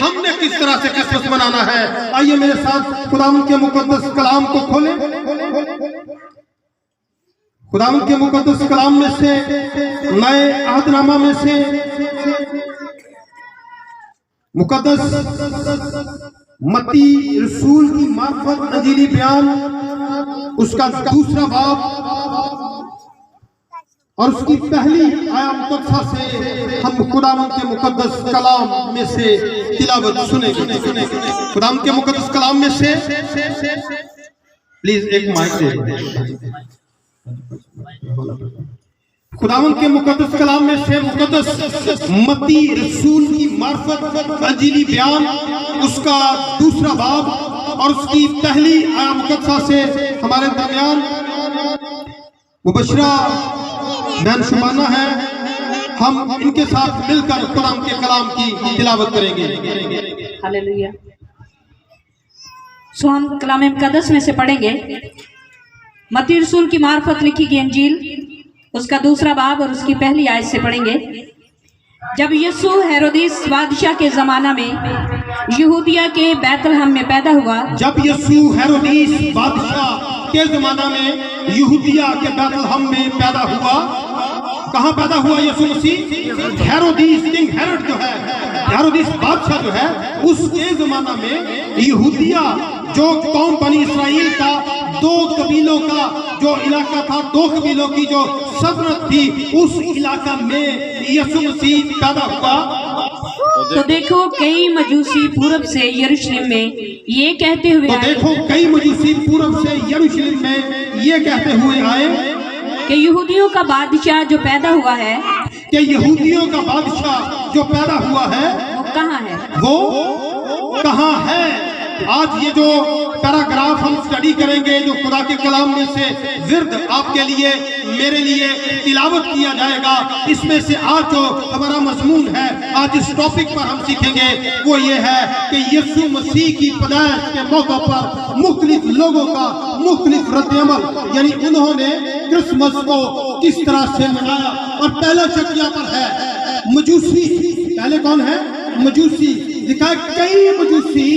ہم نے کس طرح سے کرسمس منانا ہے۔ آئیے میرے ساتھ خداوند کے مقدس کلام کو کھولیں۔ خداوند کے مقدس کلام میں سے، نئے عہد نامہ میں سے، مقدس متی رسول کی معرفت انجیلی بیان، اس کا دوسرا باب اور اس کی پہلی آیت مقدسہ سے ہم خداوند کے مقدس کلام میں سے تلاوت سنیں گے۔ خداوند کے مقدس کلام میں سے پلیز ایک مائک دے۔ خداوند کے مقدس کلام میں سے مقدس متی رسول کی معرفت انجیلی بیان، اس کا دوسرا باب اور اس کی پہلی آیت مقدسہ سے ہمارے درمیان مبشرہ بہن شمانہ ہے، ہم ان کے ساتھ مل کر خداوند کے کلام کی تلاوت کریں گے۔ ہاللیلویا۔ سو ہم کلام مقدس میں سے پڑھیں گے متی رسول کی معرفت لکھی گئی انجیل، اس کا دوسرا باب اور اس کی پہلی آیت سے پڑھیں گے۔ جب یسوع ہیرودیس بادشاہ کے زمانہ میں یہودیہ کے بیت لحم میں پیدا ہوا، جب یسوع ہیرودیس بادشاہ کے زمانہ میں یہودیہ کے بیت لحم میں پیدا ہوا، کہاں پیدا ہوا یسوع مسیح؟ ہیرودیس کنگ ہیرڈ جو ہے، ہیرودیس بادشاہ جو ہے، اس کے زمانہ میں یہودیہ جو قوم بنی اسرائیل کا، دو قبیلوں کا جو علاقہ تھا، دو قبیلوں کی جو سلطنت تھی، اس علاقہ میں یسوع مسیح پیدا ہوا۔ تو دیکھو کئی مجوسی پورب سے یروشلم میں یہ کہتے ہوئے آئے کہ یہودیوں کا بادشاہ جو پیدا ہوا ہے، وہ کہاں ہے؟ وہ کہاں ہے؟ آج یہ جو پیراگراف ہم سٹڈی کریں گے، جو خدا کے کلام میں سے ورد آپ کے لیے میرے لیے تلاوت کیا جائے گا، اس میں سے آج جو ہمارا مضمون ہے، آج اس ٹاپک پر ہم سیکھیں گے، وہ یہ ہے کہ یسوع مسیح کی پیدائش کے موقع پر مختلف لوگوں کا مختلف رد عمل، یعنی انہوں نے کرسمس کو کس طرح سے منایا۔ اور پہلا شخص یہاں پر ہے مجوسی۔ پہلے کون ہے؟ مجوسی۔ لکھا ہے کئی مجوسی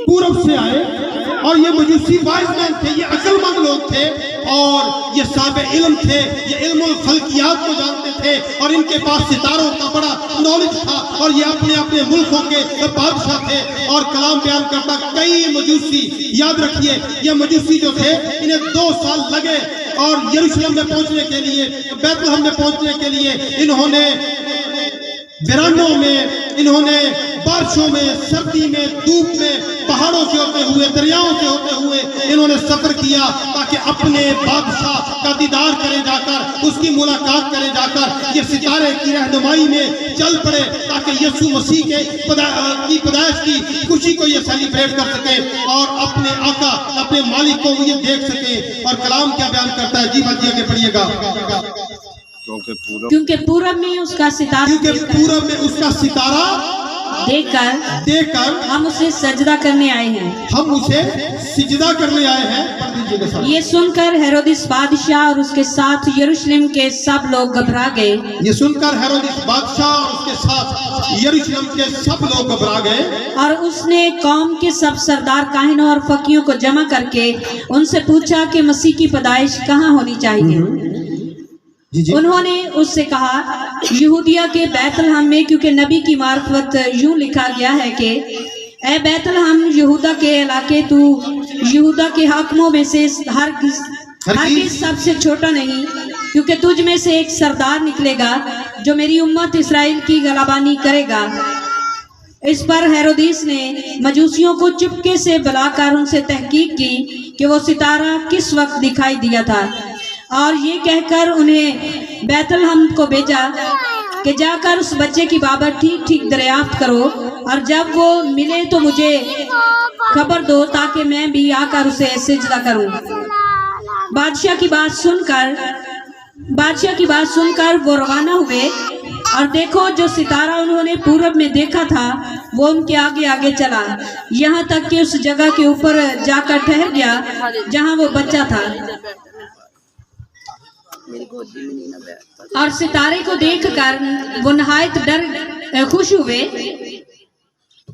پورب سے آئے، اور یہ مجوسی وائز مین تھے، یہ عقل مند لوگ تھے، اور یہ صاحب علم تھے، یہ علم الفلکیات کو جانتے تھے، اور ان کے پاس ستاروں کا بڑا نالج تھا، اور یہ اپنے اپنے ملکوں کے بادشاہ تھے۔ اور کلام بیان کرتا کئی مجوسی، یاد رکھیے یہ مجوسی جو تھے، انہیں 2 سال لگے، اور یروشلم میں پہنچنے کے لیے، بیت لحم میں پہنچنے کے لیے انہوں نے ویرانوں میں، انہوں نے بارشوں میں، سردی میں، دھوپ میں، پہاڑوں سے ہوتے ہوئے، دریاؤں سے ہوتے ہوئے انہوں نے سفر کیا، تاکہ اپنے بادشاہ کا دیدار کرے جا کر، اس کی ملاقات کرے جا کر، یہ ستارے کی رہنمائی میں چل پڑے، تاکہ یسوع مسیح کی پیدائش کی خوشی کو یہ سیلیبریٹ کر سکے، اور اپنے آقا، اپنے مالک کو یہ دیکھ سکے۔ اور کلام کیا بیان کرتا ہے؟ جی بات یہ کہ پڑھیے گا۔ کیونکہ پورب میں اس کا ستارہ دیکھ کر ہم اسے سجدہ کرنے آئے ہیں۔ یہ سن کر ہیرودیس بادشاہ اور اس کے ساتھ یروشلم کے سب لوگ گھبرا گئے۔ اور اس نے قوم کے سب سردار کاہنوں اور فقیہوں کو جمع کر کے ان سے پوچھا کہ مسیح کی پیدائش کہاں ہونی چاہیے۔ انہوں نے اس سے کہا یہودیہ کے بیت لحم میں، کیونکہ نبی کی معرفت یوں لکھا گیا ہے کہ اے بیت لحم یہودا کے علاقے، تو یہودا کے حاکموں میں سے ہرگز سب سے چھوٹا نہیں، کیونکہ تجھ میں سے ایک سردار نکلے گا جو میری امت اسرائیل کی غلبانی کرے گا۔ اس پر ہیرودیس نے مجوسیوں کو چپکے سے بلا کر ان سے تحقیق کی کہ وہ ستارہ کس وقت دکھائی دیا تھا، اور یہ کہہ کر انہیں بیت لحم کو بھیجا کہ جا کر اس بچے کی بابت ٹھیک ٹھیک دریافت کرو، اور جب وہ ملے تو مجھے خبر دو، تاکہ میں بھی آ کر اسے سجدہ کروں۔ بادشاہ کی بات سن کر وہ روانہ ہوئے، اور دیکھو جو ستارہ انہوں نے پورب میں دیکھا تھا وہ ان کے آگے آگے چلا، یہاں تک کہ اس جگہ کے اوپر جا کر ٹھہر گیا جہاں وہ بچہ تھا۔ اور ستارے کو دیکھ کر وہ نہایت خوش ہوئے،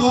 2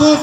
2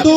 2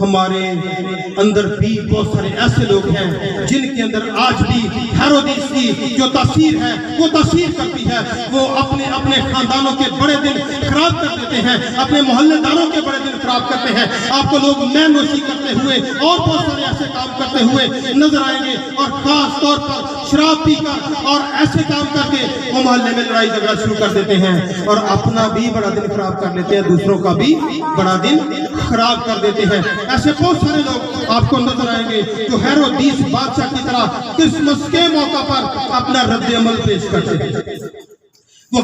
ہمارے اندر بھی بہت سارے ایسے لوگ ہیں جن کے اندر آج بھی ہیرودیس کی جو تاثیر ہے وہ تاثیر کرتی ہے. وہ اپنے خاندانوں کے بڑے دن خراب کر دیتے ہیں, اپنے محلے داروں کے بڑے دن خراب کرتے ہیں. آپ کو لوگ مے نوشی کرتے ہوئے اور بہت سارے ایسے کام کرتے ہوئے نظر آئیں گے, اور خاص طور پر شراب پی کر اور ایسے کام کر کے وہ محلے میں لڑائی جھگڑا شروع کر دیتے ہیں, اور اپنا بھی بڑا دن خراب کر لیتے ہیں, دوسروں کا بھی بڑا دن خراب کر دیتے ہیں. ایسے بہت سارے لوگ آپ کو نظر آئیں گے جو ہیرودیس بادشاہ کی طرح کرسمس کے موقع پر اپنا رد عمل پیش کرتے ہیں. وہ